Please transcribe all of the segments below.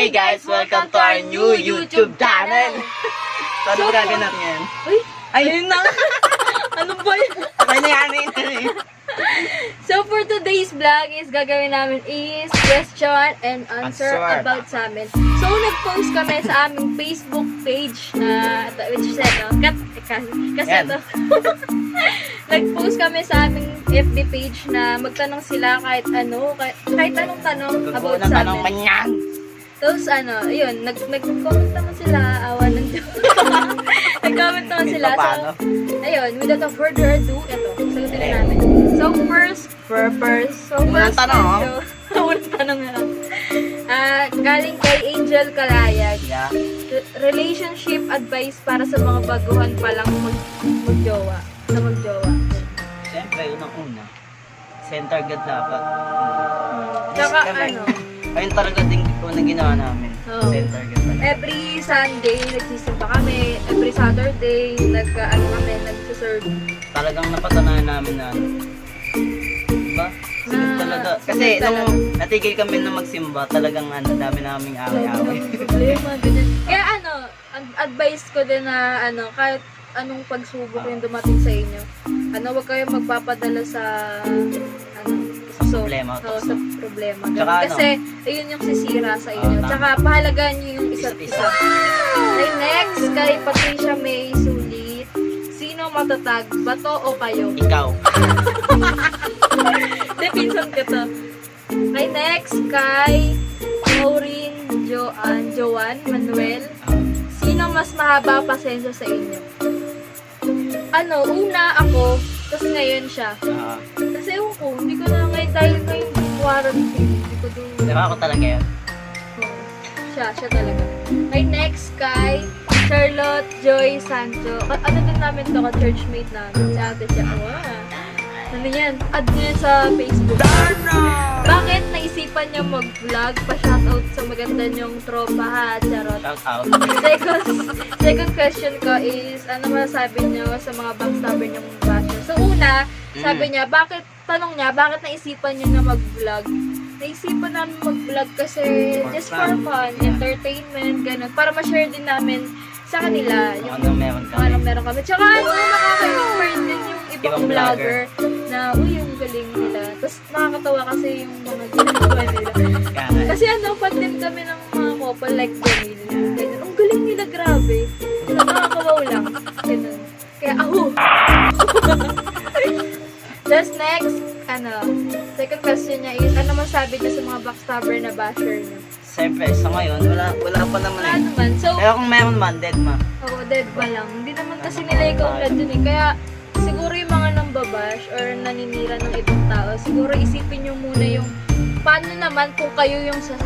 Hey guys, welcome to our new YouTube channel. Ano ba gagawin natin ngayon? Uy, Ayun na! ano ba yun? Okay na yan So for today's vlog is gagawin namin is question and answer Answer. about sa amin. So nag-post kami sa aming Facebook page na which is ito. Kasi Yan. ito. Nag-post kami sa aming FB page na magtanong sila kahit anong tanong about Gagawin ng sa tanong amin. man yan. Tapos ayun, nag-comment naman sila, awa ng Diyos. Nag-comment naman sila. So, Paano? ayun, without further ado, ito, sagutin na namin. So, first, Unang tanong. Unang tanong na lang. Galing kay Angel Calayag. Yeah. Relationship advice para sa mga baguhan pa lang magjowa. Siyempre, unang-una. Center God dapat. Tsaka Kami- ano, Ayun talaga din unang ginawa namin. Oo. Center God talaga. every Sunday, nagsisimba kami. Every Saturday, nagsiserve. Talagang napatunayan namin na ano. Diba? Sunod Na- talaga. sunod Kasi nung talaga. natigil kami na magsimba, talagang dami naming away-away. Problema, ganyan. Kaya advice ko din na kahit anong pagsubok yung dumating sa inyo, huwag kayong magpapadala sa problema, Oo, tukso. sa problema. Ganun. Tsaka Kasi ayun yung sisira sa inyo. tama. Tsaka pahalagaan nyo yung isa't Isa't isa. Okay, next, kay Patricia May Sulit. Sino matatag? Bato o kayo? Ikaw. Hindi, pinsan ko to. Okay, next, kay Maureen Joan Manuel. Sino mas mahaba pasensya sa inyo? Una ako, tapos ngayon siya. Kasi ewan ko, hindi ko na ngayon dahil ngayon quarantine. Hindi ko doon. Diba ako talaga yun? Siya talaga. Okay, next kay Charlotte Joy Sancho. Ano din namin to, ka-churchmate namin. Si ate siya. Ano yan? Add nyo yan sa Facebook. Bakit naisipan niya mag-vlog? Pa-shoutout sa maganda niyong tropa ha, Charot. Shout out. Second question ko is, ano masasabi niyo sa mga backstabber niyong basher? So una, sabi niya, bakit naisipan niyo na mag-vlog? Naisipan namin mag-vlog kasi just for fun, entertainment, ganun. Para ma-share din namin sa kanila yung Ano meron kung anong kami. meron kami. Tsaka nakaka-inspire din yung ibang Ibang vlogger na, yung galing nila. Tapos nakakatawa kasi yung mga ginagawa nila. Kaya Kasi fan din kami ng mga couple like Jamil. Ganyan. Ang galing nila, grabe. Nakakawaw lang. Ganun. Kaya, Just next, second question niya is, ano masabi niya sa mga backstabber na basher niyo? siyempre, sa ngayon, wala pa naman Wala eh. naman. So, Pero kung meron man, dead ma. dead pa lang. Hindi naman kasi nila ikaw dun eh. Kaya, siguro yung mga nambabash or naninira ng ibang tao, siguro isipin nyo muna yung paano naman kung kayo yung sa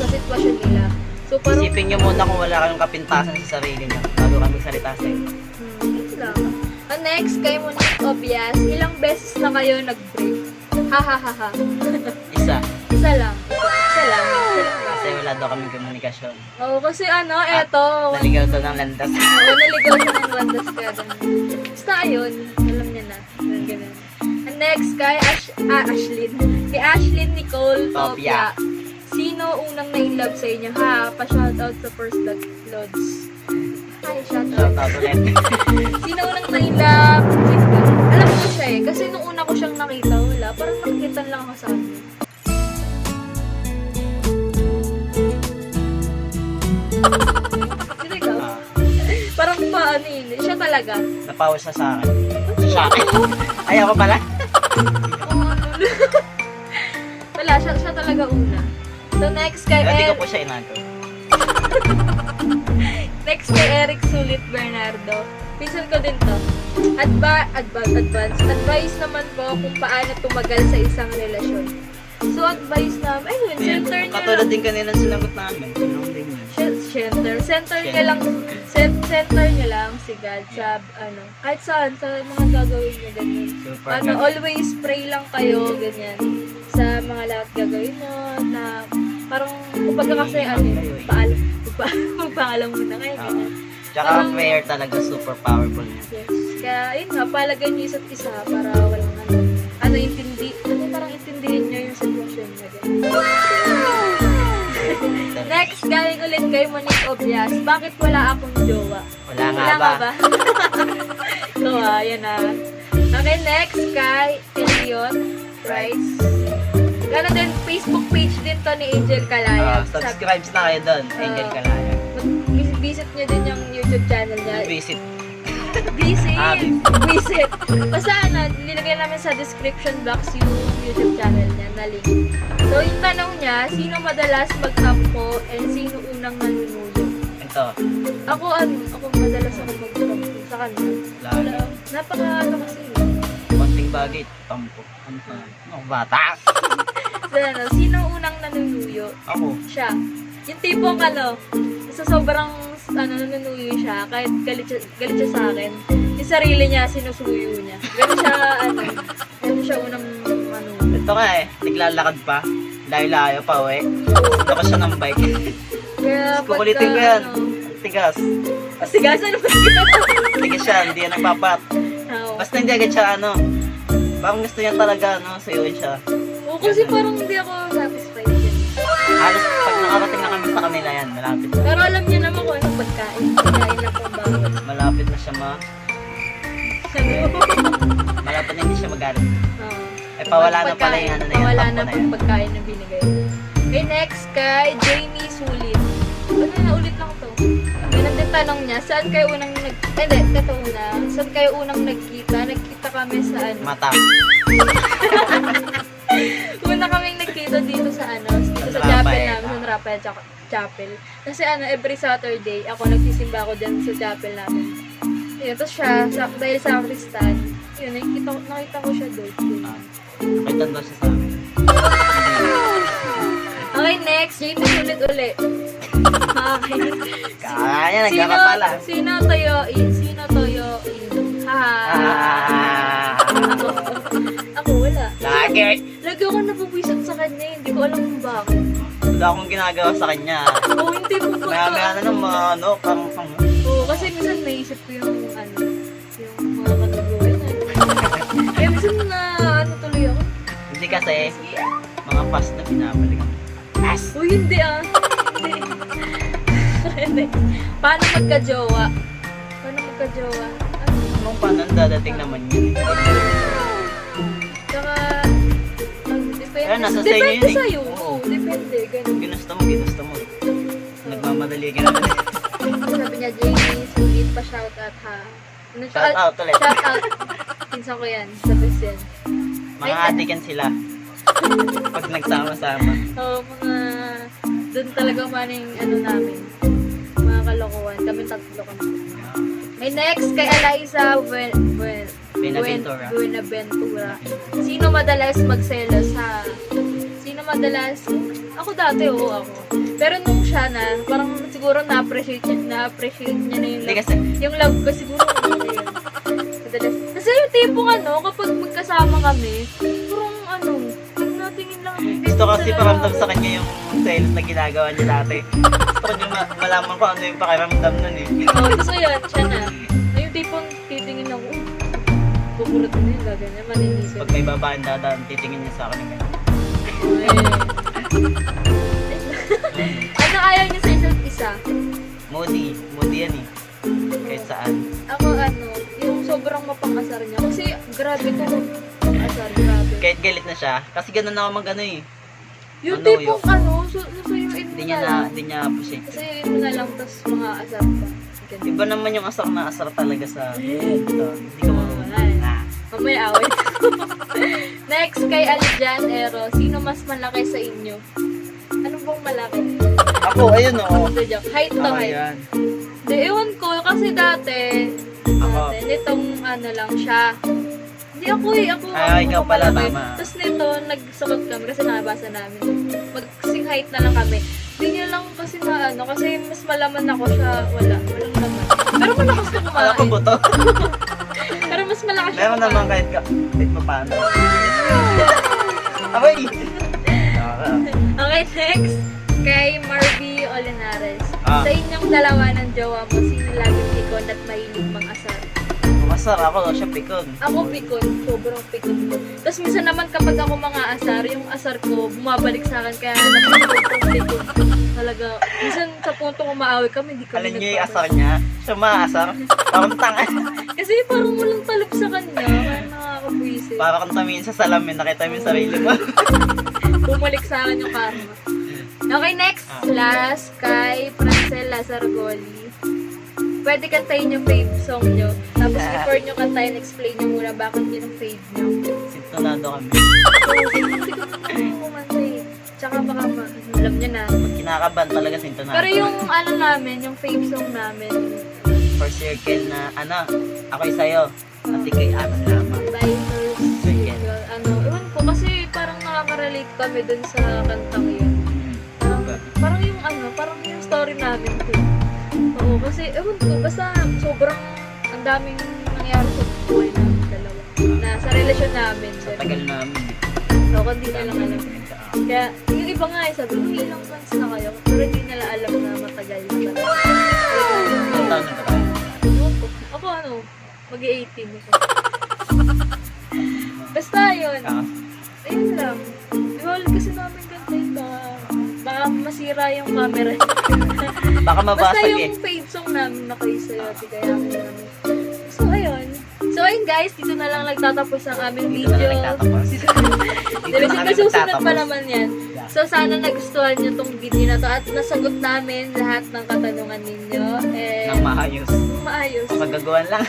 sitwasyon nila. So, parang, Isipin nyo muna kung wala kayong kapintasan sa sarili nyo bago kami salita sa inyo. yun lang. Next, kay Monique Obias, ilang beses na kayo nag-break? Ha. Isa. Isa lang. Kasi wala daw kaming komunikasyon. Oo, kasi eto. Naligaw to ng landas. Naligaw siya ng landas kaya ganun. Basta ayun, alam niya na. Ganun. And next, kay Ashlyn. Kay Ashlyn Nicole Topia. Sino unang na-inlove sa inyo? Ha, pa-shoutout sa First Lods. Hi, shoutout. Shout out ulit. Sino unang na-inlove? Alam ko siya eh. Kasi nung una ko siyang nakita, wala. Parang nakikita lang ako sa kanya. Sino ikaw? Parang siya talaga. Napawas na sa akin. Sa akin. Ayaw ko pala. Wala, siya talaga una. So next kay Pero di ko po siya inago. Next kay Eric Sulit Bernardo. Pinsan ko din to. Advice naman po kung paano tumagal sa isang relasyon. So advice namin, ayun, center niya Katulad lang. din kanina sinagot namin. Center niya lang si God sa kahit saan, sa mga gagawin niya ganyan. Super God. Always pray lang kayo, ganyan. Sa mga lahat gagawin mo, na parang, kapag kasi magpaalam muna kayo, ganyan. Tsaka prayer talaga super powerful niya. Yes. Kaya, yun nga, palagan niyo isa't isa para walang intindihin niyo yung sitwasyon niya. Ganyan. Next next, galing ulit kay Monique Obias. Bakit wala akong jowa? Wala nga Wala ba? nga ba? So, yan na. Okay, next kay Eliot Price. Gano'n din, Facebook page din to ni Angel Calaya. Subscribe na kayo doon, Angel Calaya. Visit nyo din yung YouTube channel niya. Visit. Visit. Basta nilagay namin sa description box yung YouTube channel niya na link. So, yung tanong niya, sino madalas mag-campo and sino unang nanunuyo? Ito. Ako madalas ako mag-campo sa kanya. Lalo. Napaka kasi. Konting bagay, tampo. Ano bata? So, sino unang nanunuyo? Ako. Siya. Yung tipong sa sobrang nanunuyo siya, kahit galit siya sa akin, yung sarili niya, sinusuyo niya. Ganun siya unang Ito nga naglalakad pa. Layo-layo pa Tapos siya ng bike. Kaya Kukulitin ko yan. Tigas. Tigas? Ano ba tigas? Tigas siya, hindi yan nagpapat. Basta hindi agad siya parang gusto niya talaga sayuin siya. Oo, kasi parang hindi ako satisfied din. Halos pag nakarating na kami sa kanila yan, malapit na. Pero alam niyo naman kung anong pagkain. Pagkain lang kung bawal. Malapit na siya malapit na hindi siya magalit. Pawala na pala yung Pawala na tampo pag pagkain na binigay. Okay, next kay Jamie Sulit. Ulit lang to. Ganun din tanong niya, saan kayo unang saan kayo unang nagkita? Nagkita kami sa Mata. Una kaming nagkita dito sa dito sa San chapel Rafael. namin, sa Rafael Chapel. Kasi every Saturday, ako nagsisimba ako dyan sa chapel namin. Yun, tapos siya, dahil sa Kristan, yun, nakita ko siya doon. Nakita daw siya sa amin. Okay, next, Jamie Sulit ulit. Okay. Kaya, nagkakapala. Sino toyoin? Ako wala. Lagi Ako napupuisat sa kanya, hindi ko alam kung bakit. wala akong ginagawa sa kanya. Oo, hindi po po. Maya na ng mga parang Oo, kasi minsan naisip ko yung mga katuluyan. Kaya minsan tuloy ako. Hindi kasi, mga past na pinabalik. Uy, hindi Hindi. Paano magka-jowa? Anong paano dadating naman yun? Tsaka, Kaya nasa sa inyo yun depende sa'yo. Oo, depende. Ganun. Ginusto mo. Nagmamadali ka naman. Sabi niya, Jamie, sulit pa shoutout ha. Shout out ulit. Shoutout. Pinsan ko yan, sa Besen. Mga atikan sila. Pag nagsama-sama. Oo, doon talaga maning namin. Mga kalokohan. Kami tatlo kami. May next kay Eliza Buenaventura. Sino madalas magselos ha? Sino madalas? Ako dati, ako. Pero nung siya parang siguro na-appreciate niya na yung Hindi love. kasi, Yung love ko siguro. Madalas. Kasi yung tipong kapag magkasama kami, parang natingin lang. gusto kasi paramdam sa kanya yung sales na ginagawa niya dati. Gusto ko niya malaman ko ano yung pakiramdam nun Oo, gusto yun, siya na. Yung tipong titingin ako, kukurot na yun, gaganyan, maninisip. Pag may babaeng dadaan, titingin niya sa akin ng gano'n. Ano ayaw niya sa isa't isa? Moody yan kahit saan. Ako yung sobrang mapangasar niya. Kasi grabe to, mapangasar, grabe. Kahit galit na siya, kasi gano'n ako mag-ano Yung ano, tipong susuyuin mo na lang. Hindi niya appreciate. Susuyuin mo na lang, tapos mga asar pa. Ganun. Iba naman yung asar na asar talaga sa ito. Hindi ko marunong. Mamaya away. Next, kay Aljan Ero. Sino mas malaki sa inyo? Ano bang malaki? Ako, ayun The joke. Height to height. Ayan. Di, ewan ko. Kasi dati, nitong lang siya. Hindi ako Ako ikaw pala, malaki. tama. Tapos nito, nagsukat kami kasi nabasa namin. Mag-sing height na lang kami. Hindi niya lang kasi kasi mas malaman ako siya. Walang laman. Pero malakas na kumain. Wala ko buto. Pero mas malakas siya Meron naman kahit pa paano. Abay! Okay, next. Kay Marvy Olinares. Ah. Sa inyong dalawa ng jowa mo, sino laging ikon at mahilig mang-asar? Ako asar ako, siya pikon. Ako pikon, sobrang pikon ko. Tapos minsan naman kapag ako mga asar, yung asar ko bumabalik sa akin kaya sobrang pikon. Talaga, minsan sa punto kung maaway kami, hindi kami Alam niyo yung asar niya? Siya maasar. Parang tanga. Kasi parang walang talab sa kanya, kaya nakakabwisit. Para kang tumingin sa salamin, nakita mo yung sarili mo. Bumalik sa akin yung karma. Okay, next. Last, kay Francel Lazargoli. Pwede kantayin yung fave song nyo. Tapos before nyo kantayin, explain nyo muna bakit yun ang fave nyo. Sintonado kami. Hindi ko kumantay. Tsaka baka alam nyo na. Pag kinakaban talaga sintonado. Pero yung ano namin, yung fave song namin, For circle na, ako'y sa'yo. At ikay amin lamang. by First Circle. Ano, ewan ko, kasi parang nakaka-relate kami dun sa kantang yun. Parang yung parang yung story namin din. Oo, kasi ewan ko, basta sobrang ang daming nangyari sa buhay namin dalawa. Na sa relasyon namin. Tagal namin. So, kung di nila alam. Kaya, yung iba nga, sabi ko, ilang months na kayo. Pero hindi nila alam na matagal pa. Ilang taon na ba tayo? Ewan ko. Ako mag-18 ako. Basta yun. Ayun lang. Iwal kasi namin ganda yun. Baka masira yung camera. Baka Basta mabasag yung fave song namin na kayo sa'yo. Kaya namin. So, ayun. So, ayun guys. Dito na lang nagtatapos ang aming Dito video. na nagtatapos. Diba, kami susunod pa magtatapos. naman yan. So, sana nagustuhan nyo tong video na to at nasagot namin lahat ng katanungan ninyo. And Nang maayos. maayos. Magagawan lang.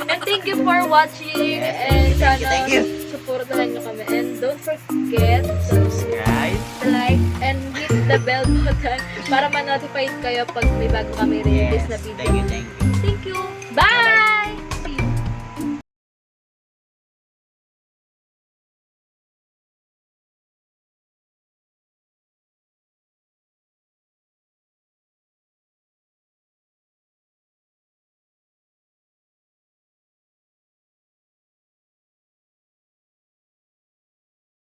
And thank you for watching. Yes, And thank you, sana thank you. supportahan nyo kami. And don't forget to Subscribe. like and hit the bell button para ma-notify kayo pag may bago kami release Yes, na video. thank you, thank you. Thank you. Bye!